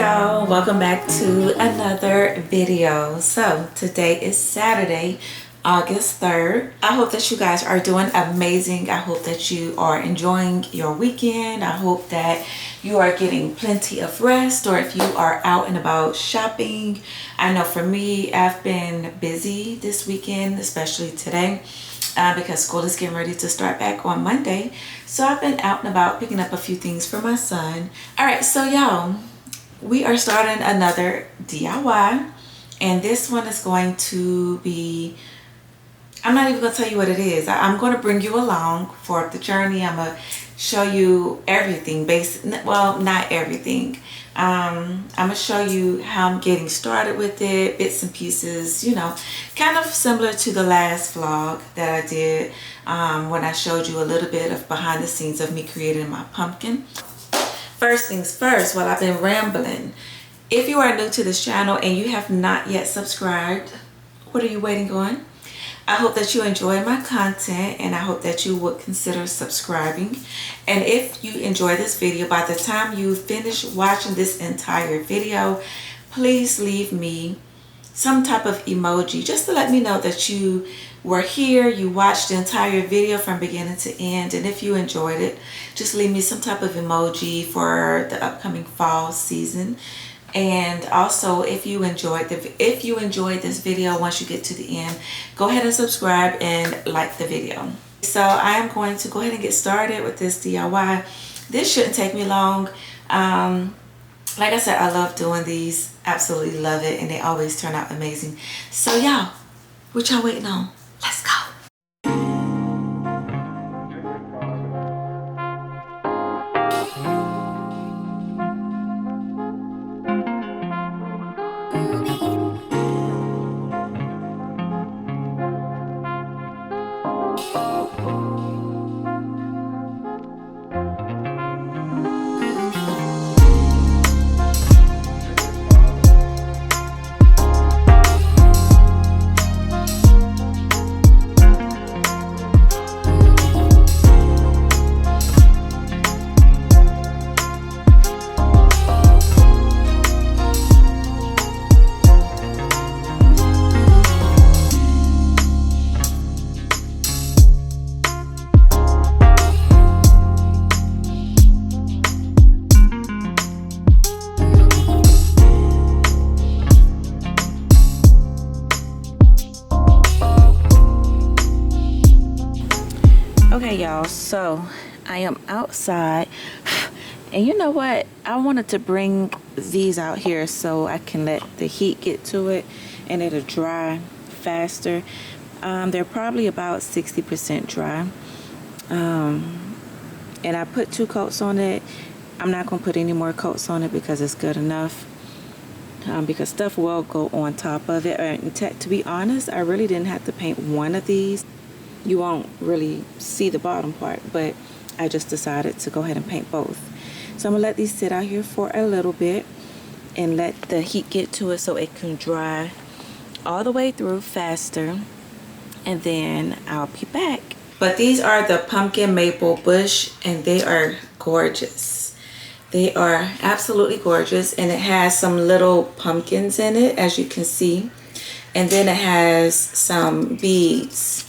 y'all, welcome back to another video. So today is Saturday, August 3rd. I hope that you guys are doing amazing. I hope that you are enjoying your weekend. I hope that you are getting plenty of rest, or if you are out and about shopping. I know for me, I've been busy this weekend, especially today, because school is getting ready to start back on Monday. So I've been out and about picking up a few things for my son. All right, so y'all, we are starting another DIY, and this one is going to be, I'm not even going to tell you what it is. I'm going to bring you along for the journey. I'm going to show you everything, well, not everything. I'm going to show you how I'm getting started with it, bits and pieces, you know, kind of similar to the last vlog that I did when I showed you a little bit of behind the scenes of me creating my pumpkin. First things first, while I've been rambling, if you are new to this channel and you have not yet subscribed, what are you waiting on? I hope that you enjoy my content, and I hope that you would consider subscribing. And if you enjoy this video, by the time you finish watching this entire video, please leave me some type of emoji just to let me know that you were here, you watched the entire video from beginning to end. And if you enjoyed it, just leave me some type of emoji for the upcoming fall season. And also, if you enjoyed this video, once you get to the end, go ahead and subscribe and like the video. So I am going to go ahead and get started with this DIY. This shouldn't take me long. Like I said, I love doing these, absolutely love it, and they always turn out amazing. So y'all, what y'all waiting on? Let's go. Okay y'all, so I am outside, and you know what, I wanted to bring these out here so I can let the heat get to it and it'll dry faster. They're probably about 60% dry, and I put 2 coats on it. I'm not gonna put any more coats on it because it's good enough, because stuff will go on top of it. And to be honest, I really didn't have to paint one of these. You won't really see the bottom part, but I just decided to go ahead and paint both. So I'm gonna let these sit out here for a little bit and let the heat get to it so it can dry all the way through faster, and then I'll be back. But these are the pumpkin maple bush, and they are gorgeous. They are absolutely gorgeous, and it has some little pumpkins in it, as you can see, and then it has some beads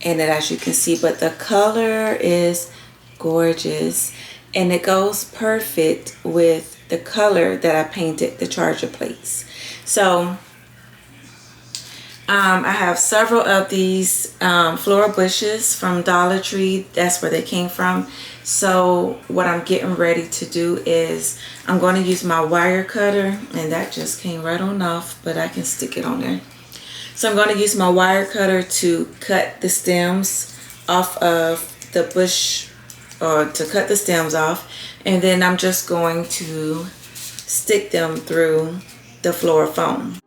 in it, as you can see. But the color is gorgeous, and it goes perfect with the color that I painted the charger plates. So I have several of these floral bushes from Dollar Tree. That's where they came from. So what I'm getting ready to do is I'm going to use my wire cutter, and that just came right on off, but I can stick it on there. So I'm going to use my wire cutter to cut the stems off of the bush, or to cut the stems off, and then I'm just going to stick them through the floral foam.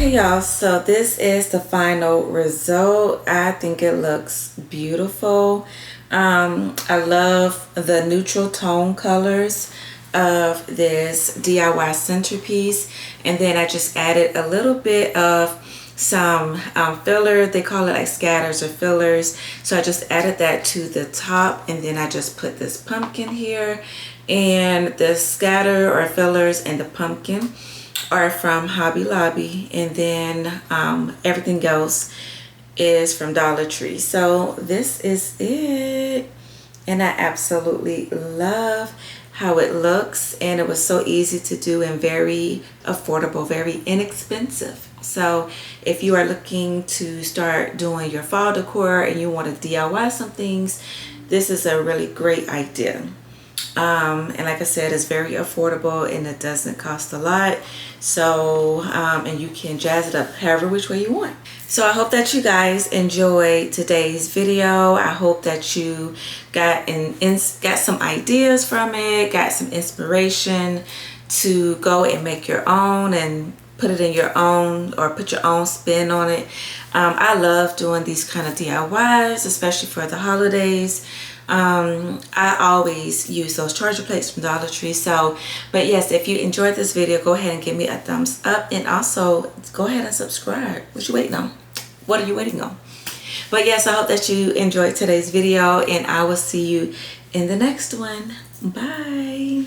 Okay, y'all, so this is the final result. I think it looks beautiful. I love the neutral tone colors of this DIY centerpiece, and then I just added a little bit of some filler. They call it like scatters or fillers, so I just added that to the top, and then I just put this pumpkin here, and the scatter or fillers and the pumpkin are from Hobby Lobby, and then everything else is from Dollar Tree. So this is it, and I absolutely love how it looks, and it was so easy to do and very affordable, very inexpensive. So if you are looking to start doing your fall decor and you want to DIY some things, this is a really great idea. And like I said, it's very affordable and it doesn't cost a lot. So and you can jazz it up however which way you want. So I hope that you guys enjoyed today's video. I hope that you got some ideas from it, got some inspiration to go and make your own and put it in your own, or put your own spin on it. I love doing these kind of DIYs, especially for the holidays. I always use those charger plates from Dollar Tree. So, but yes, if you enjoyed this video, go ahead and give me a thumbs up, and also go ahead and subscribe. What you waiting on? What are you waiting on? But yes, I hope that you enjoyed today's video, and I will see you in the next one. Bye.